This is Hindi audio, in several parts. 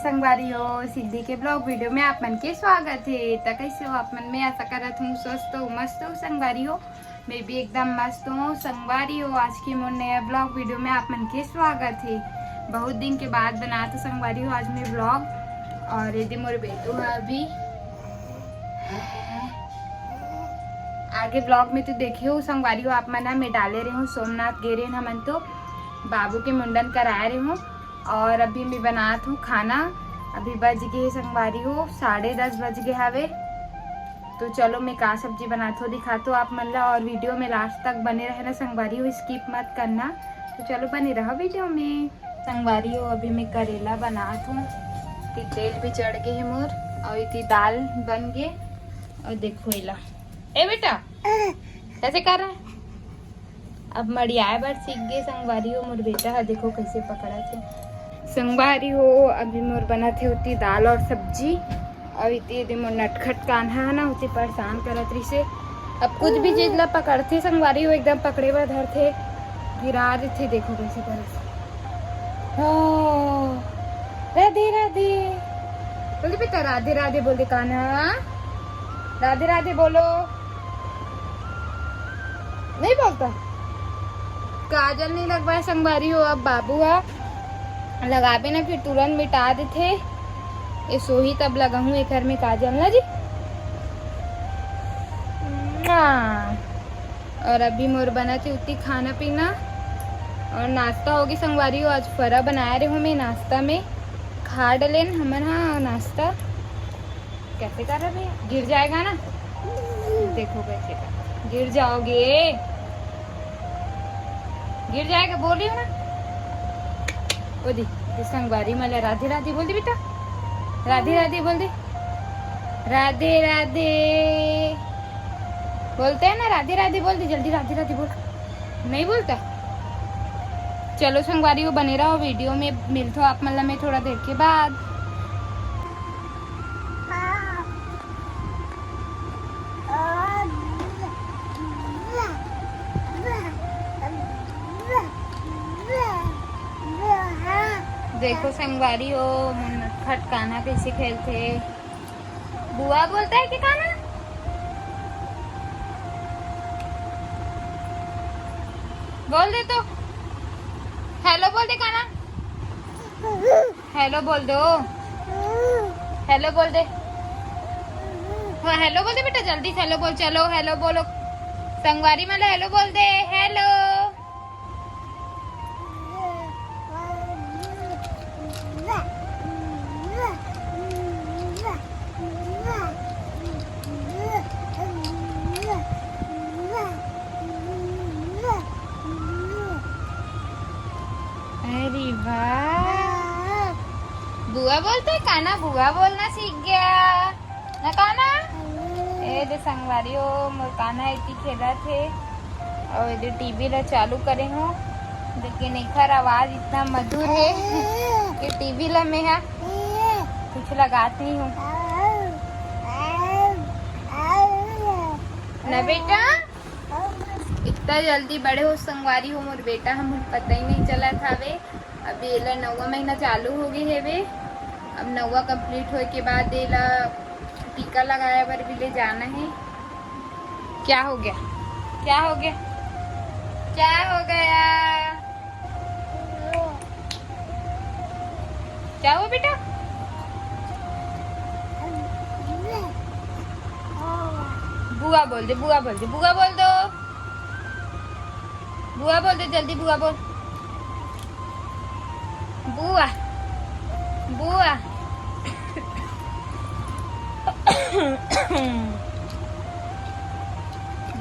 संगवारी हो सिद्धि के ब्लॉग वीडियो में आप मन के स्वागत है। तो कैसे हो आप मन में आशा करत हूँ स्वस्थ हो मस्त हो संगवारी हो। मैं भी एकदम मस्त हूँ संगवारी हो। आज की मोर नया ब्लॉग वीडियो में आप मन के स्वागत है। बहुत दिन के बाद बना तो संगवारी हो आज मैं ब्लॉग। और यदि मोर बेटू है अभी आगे ब्लॉग में तो देखे हो संगवारी हो आप मना मैं डाले रही हूँ सोमनाथ गेरे हमन तो बाबू के मुंडन कराए रही हूँ। और अभी मैं बनात हूँ खाना। अभी बज गए संगवारी हो 10:30 बज गए हवे। तो चलो मैं का सब्जी बनात हो दिखाता हूँ आप मन ला। और वीडियो में लास्ट तक बने रहना संगवारी हो, स्किप मत करना। तो चलो बने रहो वीडियो में संगवारी हो। अभी मैं करेला बनात हूँ, तेल भी चढ़ गए है मोर और इतनी दाल बन गए। और देखो इला ए बेटा कैसे कर रहा है। अब मड़ियाए बार सीख गए संगवारी हो मोर बेटा है। देखो कैसे पकड़ा थे संगवारी हो। अभी मोर बना थे उतनी दाल और सब्जी। और इतनी मोर नटखट कान्हा है ना उतनी परेशान करत रही से। अब कुछ भी चीज ला पकड़ते संगवारी हो एकदम पकड़े बर धरते गिरा देते। देखो कैसे करे। राधे राधे बोल बेटा, राधे राधे बोल दे कान्हा, राधे राधे बोलो। नहीं बोलता। काजल नहीं लगवाए संगवारी हो। अब बाबू आ लगाबे ना फिर तुरंत मिटा देते। ये सोही तब लगा हूँ एक घर में काजल ना जी। और अभी मोर बना थी उतनी खाना पीना और नाश्ता होगी संगवारी हो। आज फरा बनाया रही हूँ मैं नाश्ता में। खा डलेन हमन। हाँ नाश्ता कैसे कर रहे भैया, गिर जाएगा ना। देखो कैसे कर गिर जाओगे, गिर जाएगा बोल रही हूँ ना। ओ दी संगवारी मला राधे राधे बोल दे बेटा, राधे राधे बोल दे, राधे राधे बोलते हैं ना, राधे राधे बोल दे जल्दी, राधे राधे बोल। नहीं बोलता। चलो संगवारी को बने रहो वीडियो में, मिलते हो आप मतलब में थोड़ा देर के बाद। देखो संगवारी हो नटखट कान्हा कैसे खेलते। बुआ बोलता है कि कान्हा बोल दे। तो हेलो बोल दे कान्हा, हेलो बोल दो, हेलो बोल दे। हाँ हेलो बोल दे बेटा जल्दी हेलो बोल। चलो हेलो बोलो संगवारी मतलब हेलो बोल दे। हेलो अरे वाह बुआ बोलते कान्हा, बुआ बोलना सीख गया ना कान्हा। ए दे संगवारी हो मोर कान्हा इतनी खेला थे और इधर टीवी ला चालू करे हूँ। लेकिन एकर आवाज इतना मधुर है कि टीवी ला में है कुछ लगाती हूँ ना बेटा। इतना जल्दी बड़े हो संगवारी हो मोर बेटा, हम पता ही नहीं चला था वे। अभी एला 9वां महीना चालू हो गई है वे। अब 9वां कंप्लीट होए के बाद एला टीका लगाया पर भी ले जाना है। क्या हो गया, क्या हो गया, क्या हो गया, क्या हुआ बेटा। बुआ बोल दे, बुआ बोल दे, बुआ बोल दो, बुआ बोल दे जल्दी, बुआ बोल, बुआ बुआ।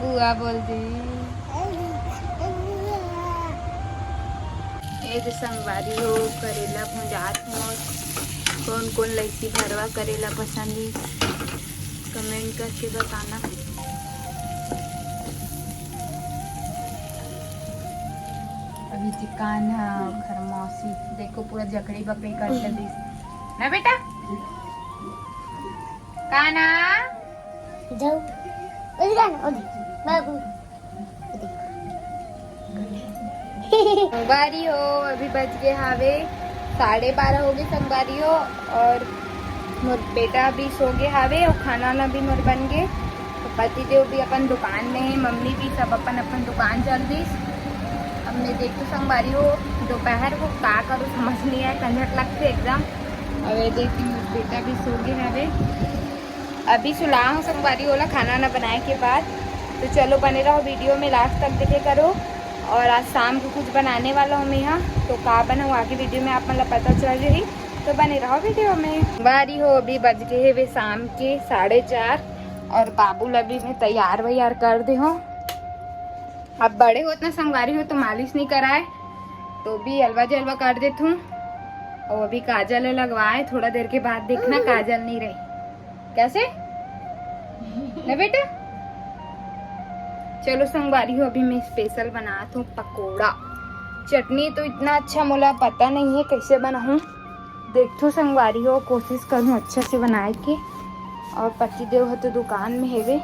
बुआ बोल दे। ये तो संगवारी हो करेला भुंजात हूँ। कौन कौन लड़की भरवा करेला पसंद है कमेंट करके बताना। अभी चिकन है घर मौसी देखो पूरा जकड़ी बकड़ी कर दी ना बेटा। काना जाओ बाबू बारी हो। अभी बज गए हावे 12:30 हो गए संगवारियों और मोर बेटा भी सो गए हावे और खाना ना भी मोर बन गए। तो पति देव भी अपन दुकान में है, मम्मी भी सब अपन अपन दुकान चल दी। अब मैं देखूँ संगवारियों दोपहर को का करूँ समझ नहीं आया, कंझट लगते एकदम। और ये देखती मोर बेटा भी सो गए हावे, अभी सुला हूँ संगवारियों वाला खाना ना बनाए के बाद। तो चलो बने रहो वीडियो में लास्ट तक देखे करो। और आज शाम को कुछ बनाने वाला हूँ मैं यहाँ, तो का बनाऊँ आगे वीडियो में आप मतलब पता चल रही, तो बने रहो वीडियो में। बारी हो अभी बज गए है वे शाम के 4:30 और बाबू अभी मैं तैयार वैयार कर दे हो। अब बड़े हो इतना संगवारी हो तो मालिश नहीं कराए तो भी हलवा जलवा कर देती हूँ। और अभी काजल लगवाए, थोड़ा देर के बाद देखना काजल नहीं रही। कैसे ना बेटा? चलो संगवारी हो अभी मैं स्पेशल बनाती हूँ पकोड़ा। चटनी तो इतना अच्छा मोला पता नहीं है कैसे बनाऊँ, देखो संगवारी हो कोशिश करूँ अच्छा से बनाए के। और पति देव हो तो दुकान में है वे,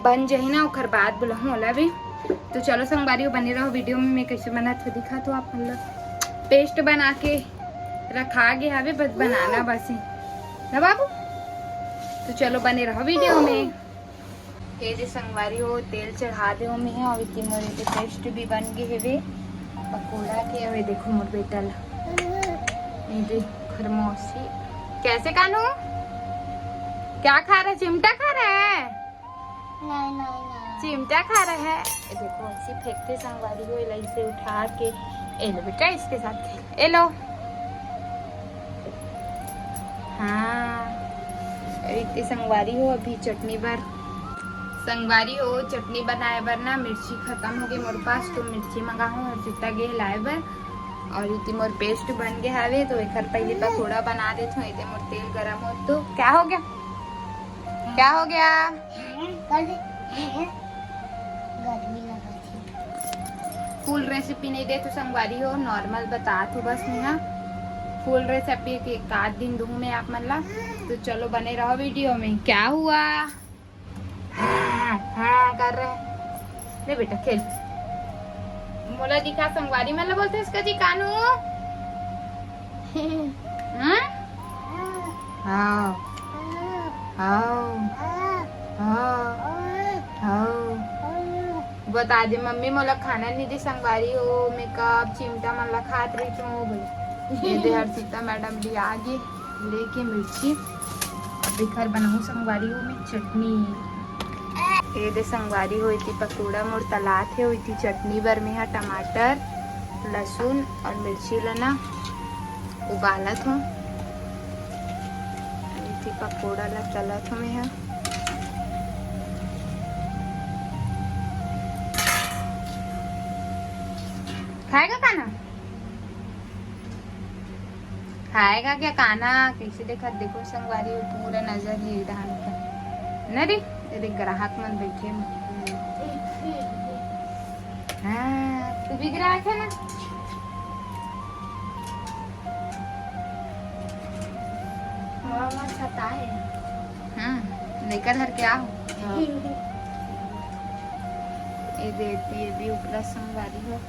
बन जाही ना ओखर बाद बुलाऊँ ओला भी। तो चलो संगवारी हो बने रहो वीडियो में, मैं कैसे बना तो दिखा तो आप मतलब पेस्ट बना के रखा गया हवे, बस बनाना बस ही ना बाबू। तो चलो बने रहो वीडियो में। ये जो संगवारी हो तेल चढ़ा दे में है और इतनी मोरे के पेस्ट भी बन गए है वे पकोड़ा के। और देखो मोर बेटा ये देख खरमौसी कैसे कानू क्या खा रहा है? चिमटा खा रहा है? नहीं चिमटा खा रहा है। ये देखो ऐसे फेंकते संगवारी हो इलाई से उठा के। ए लो बेटा इसके साथ खेल, ए लो। हाँ इतनी संगवारी हो अभी चटनी भर संगवारी हो चटनी बनाए बर ना मिर्ची खत्म हो गई मोर पास, तो मिर्ची मंगाऊँ और जितना गे लाए बर। और इतनी मोर पेस्ट बन गए हावे तो एक पहले पकोड़ा बना देती हूँ। इतने मोर तेल गरम हो तो क्या हो गया? क्या हो गया? गर्मी लगा थी। फुल रेसिपी नहीं दे तो संगवारी हो नॉर्मल बता तू बस नहीं, फुल रेसिपी के एक आध दिन दूँ मैं आप मतलब। तो चलो बने रहो वीडियो में। क्या हुआ? हाँ कर रहे ले बेटा खेल। मोला दिखा संगवारी मतलब बोलते इसका जी कानू। हाँ हाँ बता दे मम्मी मोला खाना नहीं दी संगवारी हो, मैं कब चिमटा मन खात रही क्यों बोले। ये दे हर्षिता मैडम भी आ गई लेके मिर्ची। अभी घर बनाऊँ संगवारी हो मैं चटनी। ये दे संगवारी हो इतनी पकोड़ा मोर तलात है इतनी चटनी बर में है टमाटर लहसुन और मिर्ची लेना उबालत हूँ। इतनी पकोड़ा ला तलत हूँ मैं है। खाएगा खाना? खाएगा क्या खाना? कैसे देखा देखो संगवारी हो पूरा नजर है धान का न रे। तेरे ग्राहक मन बैठे हाँ तू भी ग्राहक है ना। छता है हाँ लेकर घर क्या हो। ये देती ये भी उपला संगवारी हो।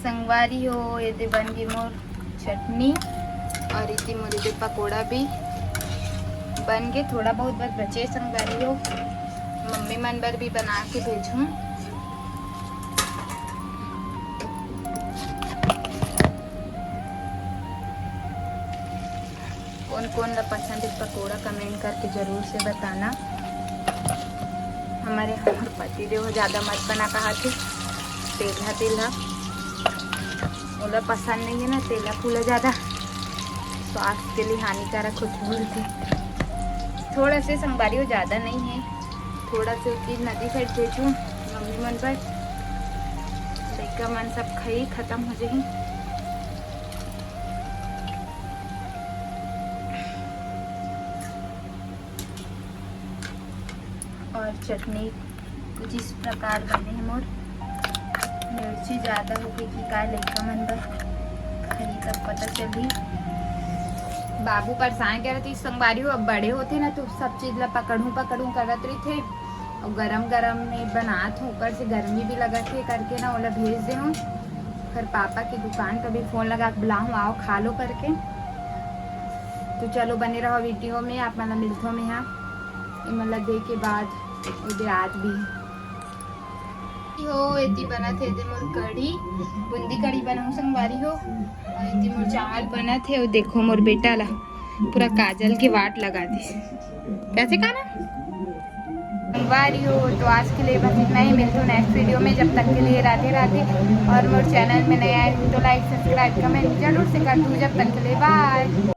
संगवारी हो ये दे बन गई मोर चटनी और इतनी मोर दे पकोड़ा भी बन गए। थोड़ा बहुत बस बचे संगवारी हो, मम्मी मन बर भी बना के भेजूं। कौन कौन ला पसंद है पकोड़ा कमेंट करके जरूर से बताना। हमारे पति देव ज़्यादा मत बना कहा थे, तेला तेला ओला पसंद नहीं है ना, तेला फूला ज़्यादा स्वास्थ्य के लिए हानिकारक होती बोलते। थोड़ा से संगवारी हो ज़्यादा नहीं है, थोड़ा से चीज़ नदी साइड भेजूँ मम्मी मन पर लड़का मन सब खाई खत्म हो जाए। और चटनी कुछ इस प्रकार बने हैं मोर। मिर्ची ज़्यादा होके कि का लइका मन बर खरी तब पता चली। बाबू परेशान कर रहे थे संगवारी हो, अब बड़े होते ना तो सब चीज़ ला पकड़ूँ करत रही थे और गरम गरम में बनात हूँ, ऊपर से गर्मी भी लगत है करके ना ओला भेज दे हूँ। फिर पापा की दुकान पर भी फ़ोन लगा के बुलाऊँ आओ खा लो करके। तो चलो बने रहो वीडियो में, आप मतलब मिलते में यहाँ मतलब दे के बाद उधर रात भी हो इतनी बना थे मोर कढ़ी बूंदी कढ़ी बनाऊँ संगवारी हो, और इतनी मोर चावल बना थे। और देखो मोर बेटा ला पूरा काजल के वाट लगा दे कैसे खाना संगवारी हो। तो आज के लिए बस इतना ही, मिलते हो नेक्स्ट वीडियो में। जब तक के लिए राधे राधे, और मोर चैनल में नया है तो लाइक सब्सक्राइब कमेंट जरूर से कर दूँ। जब तक के लिए बाय।